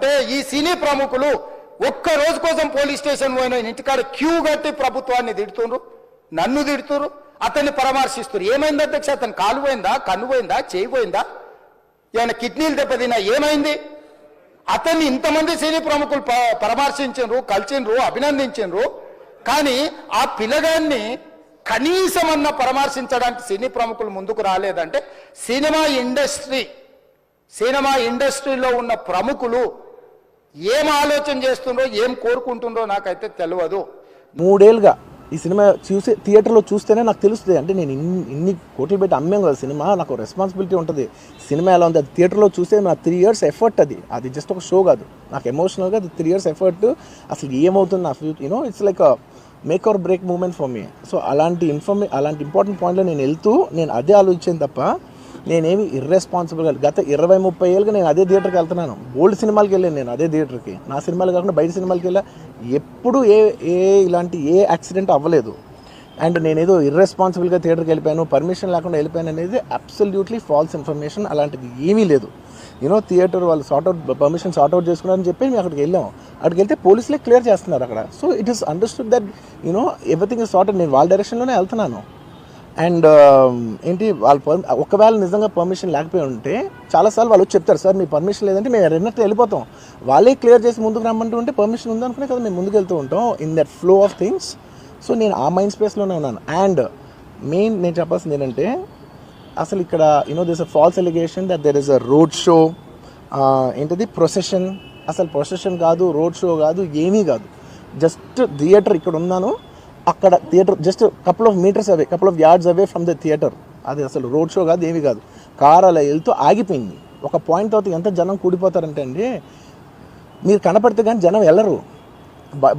ఉంటే ఈ సినీ ప్రముఖులు ఒక్క రోజు కోసం పోలీస్ స్టేషన్ పోయిన ఇంటికాడ క్యూ కట్టి ప్రభుత్వాన్ని తిడుతుండ్రు, నన్ను తిడుతురు, అతన్ని పరామర్శిస్తున్నారు. ఏమైంది అధ్యక్ష? అతను కాలు పోయిందా, కన్ను పోయిందా, చేయి పోయిందా, ఏమైనా కిడ్నీలు దెబ్బతిన్నా, ఏమైంది? అతన్ని ఇంతమంది సినీ ప్రముఖులు పరామర్శించరు, కలిసిండ్రు, అభినందించరు. కానీ ఆ పిల్లగాన్ని కనీసం అన్న పరామర్శించడానికి సినీ ప్రముఖులు ముందుకు రాలేదంటే సినిమా ఇండస్ట్రీలో ఉన్న ప్రముఖులు ఏం ఆలోచన చేస్తుండ్రో, ఏం కోరుకుంటుండ్రో నాకైతే తెలియదు. 3 ఏళ్ళుగా ఈ సినిమా చూసి థియేటర్లో చూస్తేనే నాకు తెలుస్తుంది. అంటే నేను ఇన్ని కోట్లు పెట్టి అమ్మేం కదా సినిమా, నాకు రెస్పాన్సిబిలిటీ ఉంటుంది. సినిమా ఎలా ఉంది అది థియేటర్లో చూస్తే నా 3 years ఎఫర్ట్, అది జస్ట్ ఒక షో కాదు, నాకు ఎమోషనల్గా అది 3 years ఎఫర్ట్. అసలు ఏమవుతుంది నా future, it's like make or break moment for me. So అలాంటి ఇంపార్టెంట్ పాయింట్లో నేను వెళ్తూ నేను అదే ఆలోచించాను తప్ప నేనేమి ఇర్రెస్పాన్సిబుల్గా గత 20-30 ఏళ్ళుగా నేను అదే థియేటర్కి వెళ్తున్నాను. ఓల్డ్ సినిమాలకి వెళ్ళాను నేను అదే థియేటర్కి, నా సినిమాలు కాకుండా బయట సినిమాలకి వెళ్ళా. ఎప్పుడు ఇలాంటి యాక్సిడెంట్ అవ్వలేదు. అండ్ నేనేదో ఇర్రెస్పాన్సిబుల్గా థియేటర్కి వెళ్ళిపోయాను, పర్మిషన్ లేకుండా వెళ్ళిపోయాను అనేది అబ్సల్యూట్లీ ఫాల్స్ ఇన్ఫర్మేషన్. అలాంటిది ఏమీ లేదు. థియేటర్ వాళ్ళు పర్మిషన్ సార్ట్అవుట్ చేసుకున్నారని చెప్పి మేము అక్కడికి వెళ్ళాం. అక్కడికి వెళ్తే పోలీసులే క్లియర్ చేస్తున్నారు అక్కడ. So it is understood that everything is sorted. నేను వాళ్ళ డైరెక్షన్లోనే వెళ్తున్నాను. అండ్ ఒకవేళ నిజంగా పర్మిషన్ లేకపోయి ఉంటే చాలాసార్లు వాళ్ళు చెప్తారు, సార్ మీ పర్మిషన్ లేదంటే మేము రెండట్టు వెళ్ళిపోతాం. వాళ్ళే క్లియర్ చేసి ముందుకు రమ్మంటూ ఉంటే పర్మిషన్ ఉందనుకునే కదా మేము ముందుకు వెళ్తూ ఉంటాం in that flow of things. So నేను ఆ మైండ్ స్పేస్లోనే ఉన్నాను. అండ్ మెయిన్ నేను చెప్పాల్సింది ఏంటంటే అసలు ఇక్కడ this a false allegation that there is a road show, procession. అసలు ప్రొసెషన్ కాదు, రోడ్ షో కాదు, ఏమీ కాదు. జస్ట్ థియేటర్ ఇక్కడ ఉన్నాను, అక్కడ theatre just couple of yards away from the theatre. అది అసలు రోడ్ షో కాదు, ఏమీ కాదు. కార్ అలా వెళ్తూ ఆగిపోయింది. ఒక పాయింట్ తర్వాత ఎంత జనం కూడిపోతారంటే అండి, మీరు కనపడితే కానీ జనం వెళ్ళరు.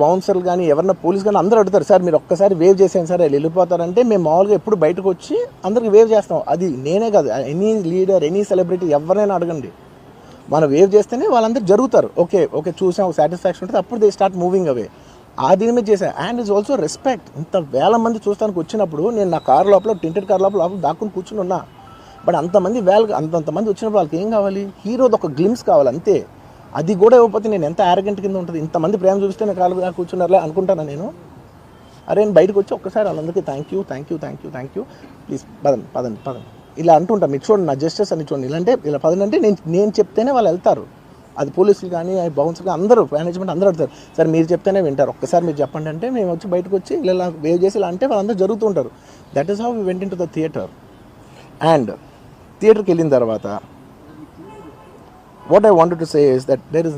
బౌన్సర్లు కానీ ఎవరన్నా పోలీస్ కానీ అందరూ అడుగుతారు, సార్ మీరు ఒక్కసారి వేవ్ చేసాను సార్ వాళ్ళు వెళ్ళిపోతారంటే మేము మామూలుగా ఎప్పుడు బయటకు వచ్చి అందరికి వేవ్ చేస్తాం. అది నేనే కాదు, ఎనీ లీడర్, ఎనీ సెలబ్రిటీ ఎవరైనా అడగండి, మనం వేవ్ చేస్తేనే వాళ్ళందరూ జరుగుతారు. ఓకే చూసాం, ఒక సాటిస్ఫాక్షన్ ఉంటుంది, అప్పుడు దే స్టార్ట్ మూవింగ్ అవే. ఆ దీని మీద చేశాను. And it's also respect. ఇంత వేల మంది చూస్తానికి వచ్చినప్పుడు నేను నా కార్ లోపల, టెంటెడ్ కార్ లోపల దాక్కుని కూర్చుని ఉన్నా. బట్ అంతమంది వచ్చినప్పుడు వాళ్ళకి ఏం కావాలి? హీరోది ఒక గ్లిమ్స్ కావాలి అంతే. అది కూడా ఇవ్వకపోతే నేను ఎంత యారగెంట్ కింద ఉంటుంది. ఇంతమంది ప్రేమ చూపిస్తే నేను కాలు కూర్చున్నారులే అనుకుంటాను నేను. అరే నేను బయటకు వచ్చి ఒక్కసారి వాళ్ళందరికీ థ్యాంక్ యూ ప్లీజ్ పదండి ఇలా అంటుంటాను. మీరు చూడండి నా జస్టిస్ అని చూడండి. ఇలా పదండి నేను చెప్తేనే వాళ్ళు వెళ్తారు. అది పోలీసులు కానీ బౌన్సర్ కానీ అందరూ, మేనేజ్మెంట్ అందరూ అడుగుతారు, సార్ మీరు చెప్తేనే వింటారు, ఒక్కసారి మీరు చెప్పండి అంటే మేము వచ్చి బయటకు వచ్చి ఇలా వేవ్ చేసి ఇలా అంటే వాళ్ళందరూ జరుగుతూ ఉంటారు. That is how we went into the theatre. And థియేటర్కి వెళ్ళిన తర్వాత what I wanted to say is that there is